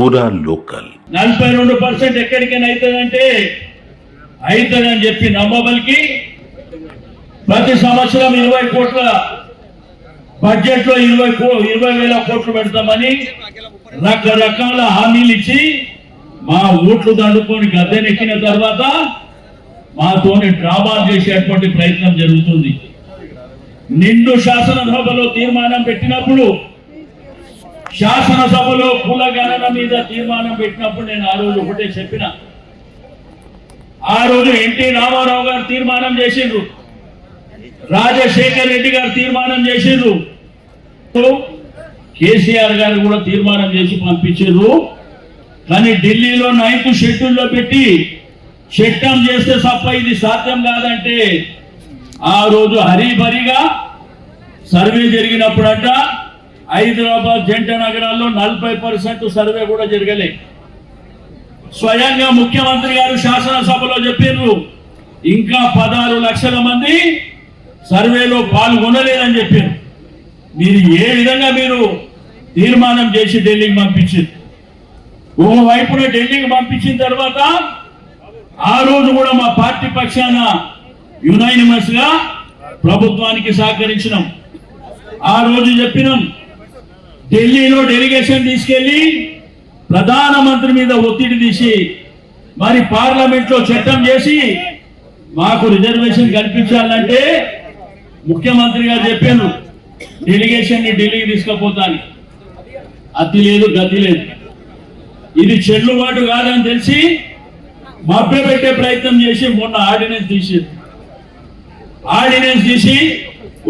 పూరా లోకల్ 42% ఎక్కడికైనా అవుతుందంటే అవుతుందని చెప్పి నమ్మబలికి ప్రతి సంవత్సరం 20 కోట్ల బడ్జెట్ లో 20,000 కోట్లు పెడతామని రకరకాల హామీలు ఇచ్చి మా ఓట్లు దండుకొని గద్దెనెక్కిన తర్వాత మాతోని డ్రామాలు చేసేటువంటి ప్రయత్నం జరుగుతుంది. నిండు శాసనసభలో తీర్మానం పెట్టినప్పుడు, శాసనసభలో కుల గణన మీద తీర్మానం పెట్టినప్పుడు నేను ఆ రోజు ఒకటే చెప్పిన. ఆ రోజు ఎన్టీ రామారావు గారు తీర్మానం చేసిండ్రు, రాజశేఖర్ రెడ్డి గారు తీర్మానం చేసిండ్రు, కేసీఆర్ గారు కూడా తీర్మానం చేసి పంపించారు. కానీ ఢిల్లీలో 9th షెడ్యూల్లో పెట్టి చట్టం చేస్తే తప్ప ఇది సాధ్యం కాదంటే ఆ రోజు హరిభరిగా సర్వే జరిగినప్పుడంట హైదరాబాద్ జంట నగరాల్లో 40% సర్వే కూడా జరగలే. స్వయంగా ముఖ్యమంత్రి గారు శాసనసభలో చెప్పారు ఇంకా 16 లక్షల మంది సర్వేలో పాల్గొనలేదని చెప్పారు. మీరు ఏ విధంగా మీరు తీర్మానం చేసి ఢిల్లీకి పంపించారు. ఒకవైపున ఢిల్లీకి పంపించిన తర్వాత ఆ రోజు కూడా మా పార్టీ పక్షాన యునానిమస్ గా ప్రభుత్వానికి సహకరించినాం. ఆ రోజు చెప్పినాం ఢిల్లీలో డెలిగేషన్ తీసుకెళ్లి ప్రధానమంత్రి మీద ఒత్తిడి తీసి మరి పార్లమెంట్ లో చట్టం చేసి మాకు రిజర్వేషన్ కల్పించాలంటే ముఖ్యమంత్రి గారు చెప్పాను డెలిగేషన్ ని ఢిల్లీకి తీసుకుపోతాను. అతి లేదు గతి లేదు, ఇది చెల్లుబాటు కాదని తెలిసి మభ్యపెట్టే ప్రయత్నం చేసి మొన్న ఆర్డినెన్స్ తీసి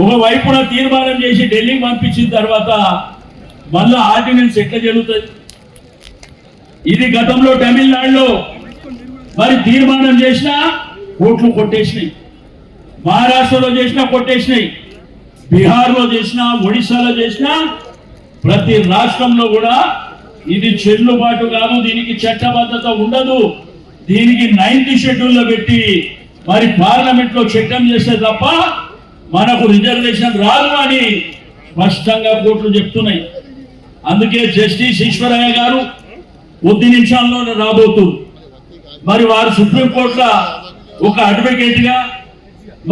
ఒకవైపున తీర్మానం చేసి ఢిల్లీకి పంపించిన తర్వాత మళ్ళా ఆర్డినెన్స్ ఎట్లా జరుగుతుంది? ఇది గతంలో తమిళనాడులో మరి తీర్మానం చేసినా కోట్లు కొట్టేసినాయి, మహారాష్ట్రలో చేసినా కొట్టేసినాయి, బీహార్లో చేసినా, ఒడిశాలో చేసినా ప్రతి రాష్ట్రంలో కూడా ఇది చెల్లుబాటు కాదు, దీనికి చట్టబద్ధత ఉండదు, దీనికి 9th షెడ్యూల్లో పెట్టి మరి పార్లమెంట్ లో చట్టం చేస్తే తప్ప మనకు రిజర్వేషన్ రాదు అని స్పష్టంగా కోర్టులు చెప్తున్నాయి. అందుకే జస్టిస్ ఈశ్వరయ్య గారు కొద్ది నిమిషాల్లోనే రాబోతున్నారు. మరి వారు సుప్రీంకోర్టులో ఒక అడ్వకేట్ గా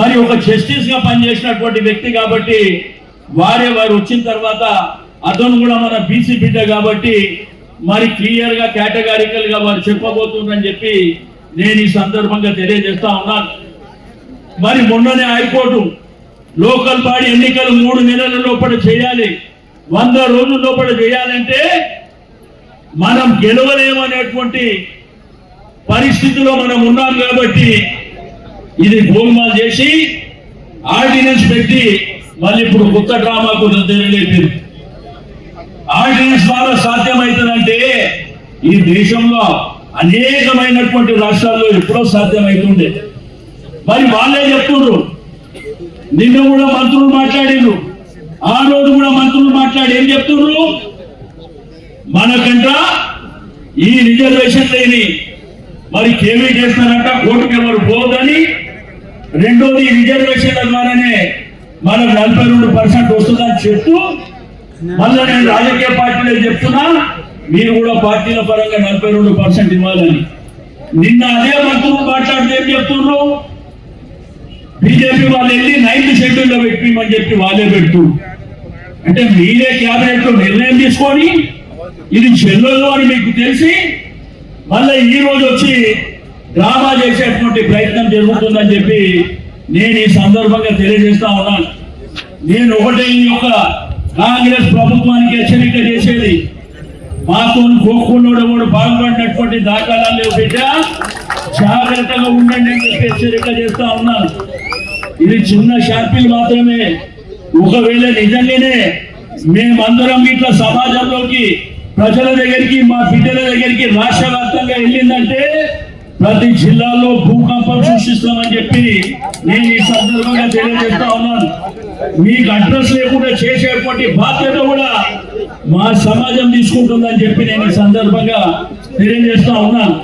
మరి ఒక జస్టిస్ గా పనిచేసినటువంటి వ్యక్తి కాబట్టి వారు వచ్చిన తర్వాత అతను కూడా మన బీసీ బిడ్డ కాబట్టి మరి క్లియర్ గా కేటగారికల్ గా వారు చెప్పబోతుందని చెప్పి నేను ఈ సందర్భంగా తెలియజేస్తా ఉన్నాను. మరి మొన్ననే హైకోర్టు లోకల్ బాడీ ఎన్నికలు 3 నెలల లోపల చేయాలి, 100 రోజుల లోపల చేయాలంటే మనం గెలవలేమనేటువంటి పరిస్థితిలో మనం ఉన్నాం కాబట్టి ఇది గోల్మాల్ చేసి ఆర్డినెన్స్ పెట్టి మళ్ళీ ఇప్పుడు కొత్త డ్రామాకు తెరలేపారు. ఆర్డినెన్స్ ద్వారా సాధ్యమవుతుందంటే ఈ దేశంలో అనేకమైనటువంటి రాష్ట్రాల్లో ఎప్పుడో సాధ్యమవుతుండే. మరి వాళ్ళే చెప్తున్నారు, నిన్న కూడా మంత్రులు మాట్లాడారు, ఆ రోజు కూడా మంత్రులు మాట్లాడి ఏం చెప్తున్నారు, మనకంట ఈ రిజర్వేషన్ లేని మరి కేవీ చేస్తారంట, కోర్టుకు ఎవరు పోదని, రెండోది రిజర్వేషన్ల ద్వారానే మనకు 42% వస్తుందని చెప్తూ మళ్ళీ నేను రాజకీయ పార్టీలకు చెప్తున్నా మీరు కూడా పార్టీల పరంగా 42% ఇవ్వాలని. నిన్న అదే మంత్రులు మాట్లాడితే ఏం చెప్తున్నారు, బీజేపీ వాళ్ళు వెళ్ళి 9th షెడ్యూల్లో పెట్టమని చెప్పి వాళ్ళే పెడుతూ, అంటే మీరే క్యాబినెట్ లో నిర్ణయం తీసుకొని ఇది చెల్లదు అని మీకు తెలిసి మళ్ళీ ఈ రోజు వచ్చి డ్రామా చేసేటువంటి ప్రయత్నం జరుగుతుందని చెప్పి నేను ఈ సందర్భంగా తెలియజేస్తా ఉన్నాను. నేను ఒకటే ఈ యొక్క కాంగ్రెస్ ప్రభుత్వానికి హెచ్చరిక చేసేది, మాతో గోక్కున్నోడు కూడా బాగుపడినటువంటి దాఖలాలు లేవు బిడ్డ, జాగ్రత్తగా ఉండండి అని చెప్పి హెచ్చరిక చేస్తా ఉన్నాను. ఇది చిన్న షార్పిల్ మాత్రమే. ఒకవేళ నిజంగానే మేమందరం ఇట్లా సమాజంలోకి ప్రజల దగ్గరికి మా బిడ్డల దగ్గరికి రాష్ట్ర వ్యాప్తంగా వెళ్ళిందంటే ప్రతి జిల్లాలో భూకంపం సృష్టిస్తామని చెప్పి నేను ఈ సందర్భంగా తెలియజేస్తా ఉన్నాను. మీకు అడ్రస్ లేకుండా చేసేటువంటి బాధ్యత కూడా మా సమాజం తీసుకుంటుందని చెప్పి నేను ఈ సందర్భంగా తెలియజేస్తా ఉన్నాను.